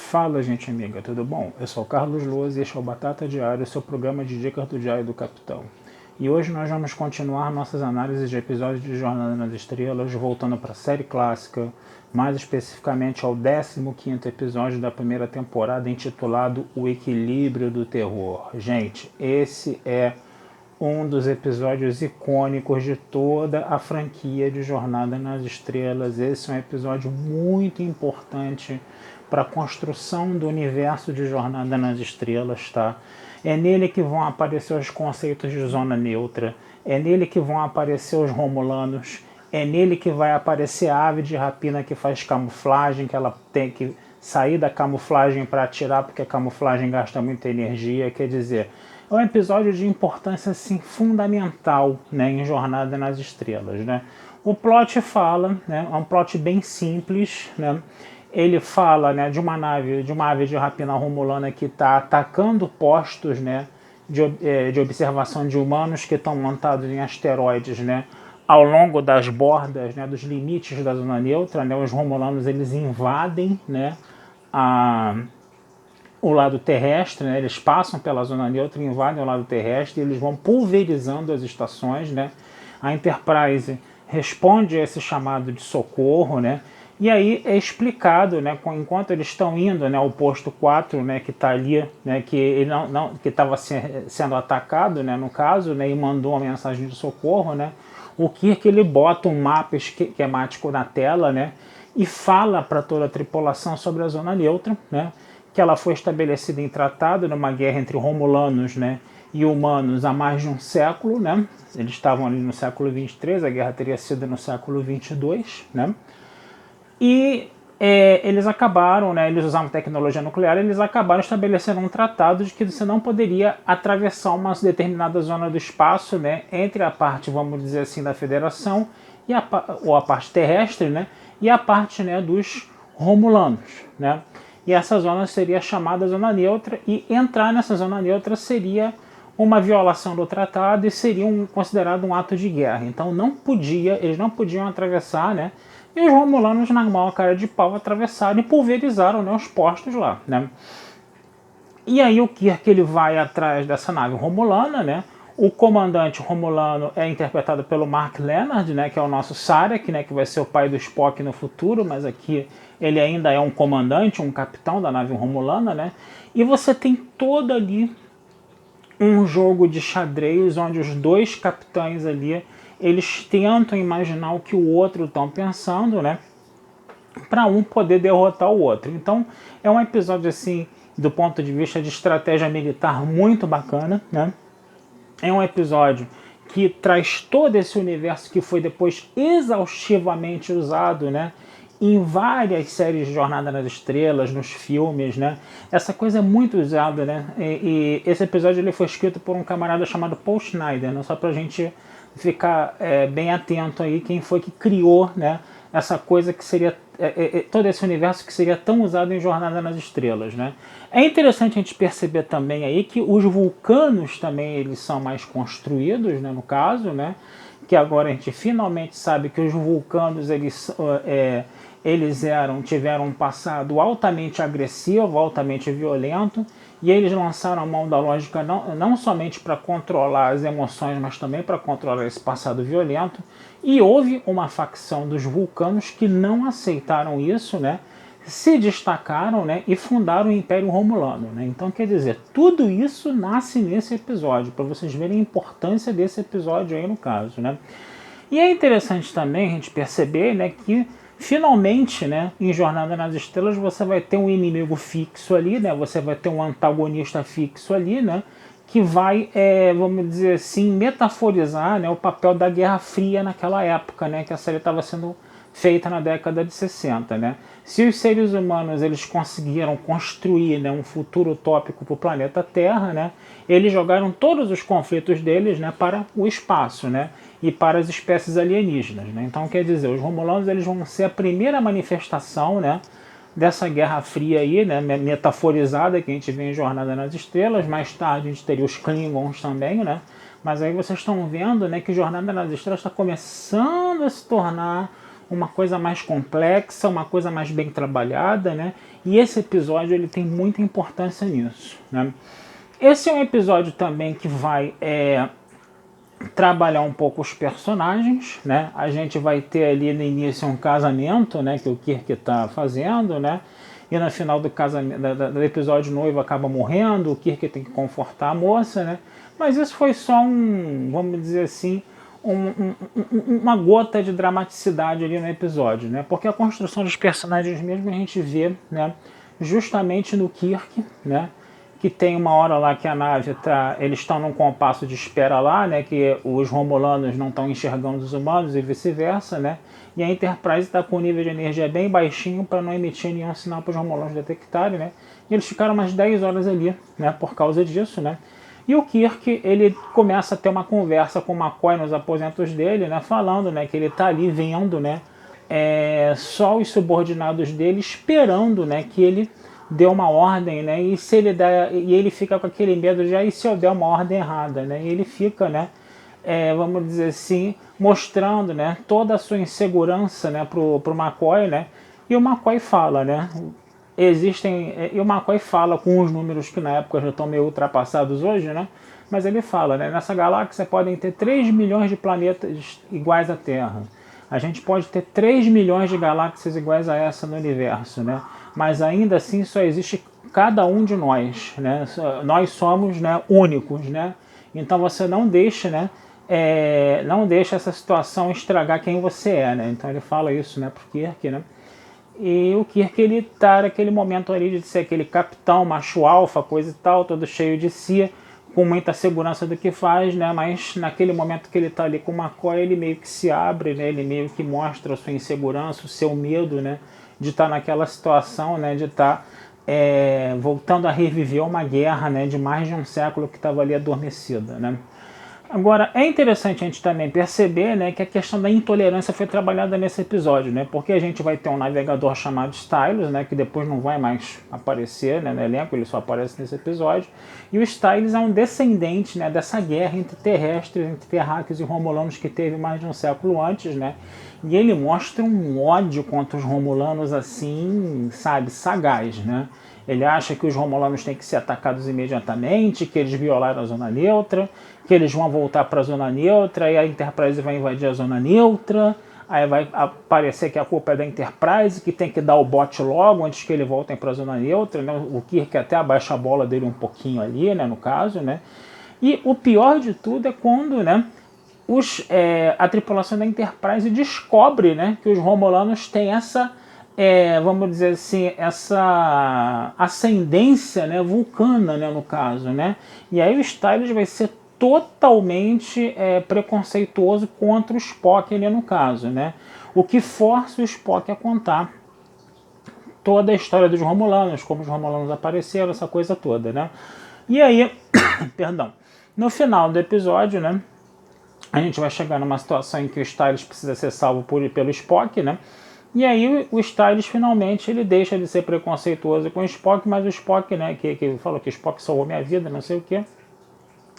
Fala, gente amiga, tudo bom? Eu sou o Carlos Luz e este é o Batata Diário, seu programa de dicas do Diário do Capitão. E hoje nós vamos continuar nossas análises de episódios de Jornada nas Estrelas, voltando para a série clássica, mais especificamente ao 15º episódio da primeira temporada, intitulado O Equilíbrio do Terror. Gente, esse é um dos episódios icônicos de toda a franquia de Jornada nas Estrelas. Esse é um episódio muito importante para a construção do universo de Jornada nas Estrelas, tá? É nele que vão aparecer os conceitos de zona neutra, é nele que vão aparecer os Romulanos, é nele que vai aparecer a ave de rapina que faz camuflagem, que ela tem que sair da camuflagem para atirar, porque a camuflagem gasta muita energia. Quer dizer, é um episódio de importância assim, fundamental, né, em Jornada nas Estrelas, né? O plot fala, né, é um plot bem simples, né? Ele fala, né, de uma ave de rapina romulana que está atacando postos, né, de observação de humanos que estão montados em asteroides, né, ao longo das bordas, né, dos limites da zona neutra, né? Os romulanos eles invadem, né, o lado terrestre, né? Eles passam pela zona neutra, invadem o lado terrestre, e eles vão pulverizando as estações, né? A Enterprise responde a esse chamado de socorro, né? E aí é explicado, né, enquanto eles estão indo, né, ao posto 4, né, que está ali, né, que ele que estava sendo atacado, né, no caso, né, e mandou uma mensagem de socorro, né, o Kirk ele bota um mapa esquemático na tela, né, e fala para toda a tripulação sobre a zona neutra, né, que ela foi estabelecida em tratado numa guerra entre Romulanos, né, e humanos há mais de um século, né. Eles estavam ali no século 23, a guerra teria sido no século 22, né. E eles acabaram, né, eles usavam tecnologia nuclear, eles acabaram estabelecendo um tratado de que você não poderia atravessar uma determinada zona do espaço, né, entre a parte, vamos dizer assim, da Federação, ou a parte terrestre, né, e a parte, né, dos Romulanos, né. E essa zona seria chamada zona neutra, e entrar nessa zona neutra seria uma violação do tratado e seria considerado um ato de guerra. Então eles não podiam atravessar, né? E os Romulanos, na maior cara de pau, atravessaram e pulverizaram, né, os postos lá, né? E aí o Kirk ele vai atrás dessa nave romulana, né? O comandante romulano é interpretado pelo Mark Lenard, né, que é o nosso Sarek, né, que vai ser o pai do Spock no futuro, mas aqui ele ainda é um comandante, um capitão da nave romulana, né? E você tem todo ali um jogo de xadrez onde os dois capitães ali eles tentam imaginar o que o outro está pensando, né, para um poder derrotar o outro. Então é um episódio assim, do ponto de vista de estratégia militar, muito bacana, né? É um episódio que traz todo esse universo que foi depois exaustivamente usado, né, em várias séries de Jornada nas Estrelas, nos filmes, né? Essa coisa é muito usada, né? E esse episódio ele foi escrito por um camarada chamado Paul Schneider, né? Só pra gente ficar bem atento aí quem foi que criou, né, essa coisa que seria todo esse universo que seria tão usado em Jornada nas Estrelas, né? É interessante a gente perceber também aí que os vulcanos também eles são mais construídos, né, no caso, né? Que agora a gente finalmente sabe que os vulcanos eles tiveram um passado altamente agressivo, altamente violento, e eles lançaram a mão da lógica não somente para controlar as emoções, mas também para controlar esse passado violento. E houve uma facção dos vulcanos que não aceitaram isso, né? Se destacaram, né, e fundaram o Império Romulano, né? Então, quer dizer, tudo isso nasce nesse episódio, para vocês verem a importância desse episódio aí no caso, né? E é interessante também a gente perceber, né, que finalmente, né, em Jornada nas Estrelas você vai ter um inimigo fixo ali, né, você vai ter um antagonista fixo ali, né, que vai, vamos dizer assim, metaforizar, né, o papel da Guerra Fria naquela época, né, que a série estava sendo feita na década de 60, né? Se os seres humanos eles conseguiram construir, né, um futuro utópico para o planeta Terra, né, eles jogaram todos os conflitos deles, né, para o espaço, né, e para as espécies alienígenas, né? Então, quer dizer, os Romulanos eles vão ser a primeira manifestação, né, dessa Guerra Fria aí, né, metaforizada que a gente vê em Jornada nas Estrelas. Mais tarde a gente teria os Klingons também, né? Mas aí vocês estão vendo, né, que Jornada nas Estrelas está começando a se tornar uma coisa mais complexa, uma coisa mais bem trabalhada, né? E esse episódio ele tem muita importância nisso, né? Esse é um episódio também que vai trabalhar um pouco os personagens, né? A gente vai ter ali no início um casamento, né? Que o Kirk está fazendo, né? E no final do casamento, do episódio, o noivo acaba morrendo, o Kirk tem que confortar a moça, né? Mas isso foi só vamos dizer assim, uma gota de dramaticidade ali no episódio, né? Porque a construção dos personagens mesmo a gente vê, né? Justamente no Kirk, né? Que tem uma hora lá que a nave eles estão num compasso de espera lá, né? Que os romulanos não estão enxergando os humanos e vice-versa, né? E a Enterprise está com um nível de energia bem baixinho para não emitir nenhum sinal para os romulanos detectarem, né? E eles ficaram umas 10 horas ali, né? Por causa disso, né? E o Kirk, ele começa a ter uma conversa com o McCoy nos aposentos dele, né? Falando, né? Que ele está ali vendo, né? Só os subordinados dele esperando, né? Que ele deu uma ordem, né? E se ele e ele fica com aquele medo de e se eu der uma ordem errada, né? E ele fica, né? Vamos dizer assim, mostrando, né? Toda a sua insegurança, né? Pro McCoy, né? E o McCoy fala, né? E o McCoy fala com os números que na época já estão meio ultrapassados hoje, né? Mas ele fala, né? Nessa galáxia podem ter 3 milhões de planetas iguais à Terra. A gente pode ter 3 milhões de galáxias iguais a essa no universo, né? Mas ainda assim só existe cada um de nós, né? Nós somos, né, únicos, né? Então você não deixa, né? Não deixa essa situação estragar quem você é, né? Então ele fala isso, né, pro Kirk, né? E o Kirk, ele tá naquele momento ali de ser aquele capitão, macho alfa, coisa e tal, todo cheio de si, com muita segurança do que faz, né? Mas naquele momento que ele tá ali com o McCoy, ele meio que se abre, né? Ele meio que mostra a sua insegurança, o seu medo, né? De estar naquela situação, né? De estar voltando a reviver uma guerra, né? De mais de um século que estava ali adormecida, né? Agora, é interessante a gente também perceber, né, que a questão da intolerância foi trabalhada nesse episódio, né, porque a gente vai ter um navegador chamado Stylus, né, que depois não vai mais aparecer, né, no elenco, ele só aparece nesse episódio, e o Stylus é um descendente, né, dessa guerra entre terrestres, entre terráqueos e romulanos que teve mais de um século antes, né, e ele mostra um ódio contra os romulanos assim, sabe, sagaz, né. Ele acha que os romulanos têm que ser atacados imediatamente, que eles violaram a zona neutra, que eles vão voltar para a zona neutra e a Enterprise vai invadir a zona neutra, aí vai aparecer que a culpa é da Enterprise, que tem que dar o bote logo antes que eles voltem para a zona neutra, né? O Kirk até abaixa a bola dele um pouquinho ali, né, no caso, né? E o pior de tudo é quando, né, a tripulação da Enterprise descobre, né, que os romulanos têm essa... vamos dizer assim, essa ascendência, né, vulcana, né, no caso, né? E aí o Stylus vai ser totalmente preconceituoso contra o Spock ali no caso, né? O que força o Spock a contar toda a história dos Romulanos, como os Romulanos apareceram, essa coisa toda, né? E aí, perdão, no final do episódio, né, a gente vai chegar numa situação em que o Stylus precisa ser salvo pelo Spock, né? E aí o Stylus finalmente ele deixa de ser preconceituoso com o Spock, mas o Spock, né, que falou que o Spock salvou minha vida, não sei o que.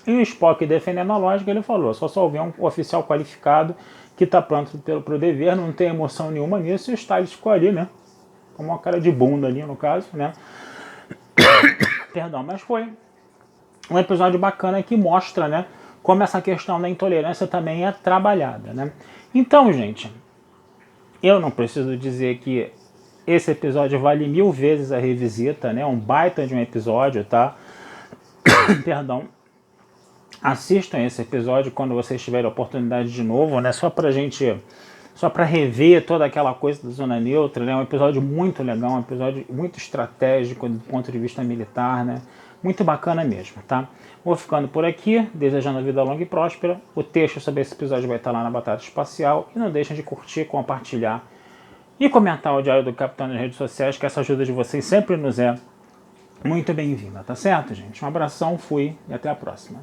E o Spock, defendendo a lógica, ele falou, só salvei um oficial qualificado que está pronto para o dever, não tem emoção nenhuma nisso, e o Stylus ficou ali, né, com uma cara de bunda ali no caso, né. Perdão, mas foi um episódio bacana que mostra, né, como essa questão da intolerância também é trabalhada, né. Então, gente, eu não preciso dizer que esse episódio vale 1000 vezes a revisita, né? Um baita de um episódio, tá? Perdão. Assistam esse episódio quando vocês tiverem a oportunidade de novo, né? Só pra rever toda aquela coisa da zona neutra, né? Um episódio muito legal, um episódio muito estratégico do ponto de vista militar, né? Muito bacana mesmo, tá? Vou ficando por aqui, desejando vida longa e próspera. O texto sobre esse episódio vai estar lá na Batata Espacial. E não deixem de curtir, compartilhar e comentar o Diário do Capitão nas redes sociais, que essa ajuda de vocês sempre nos é muito bem-vinda, tá certo, gente? Um abração, fui e até a próxima.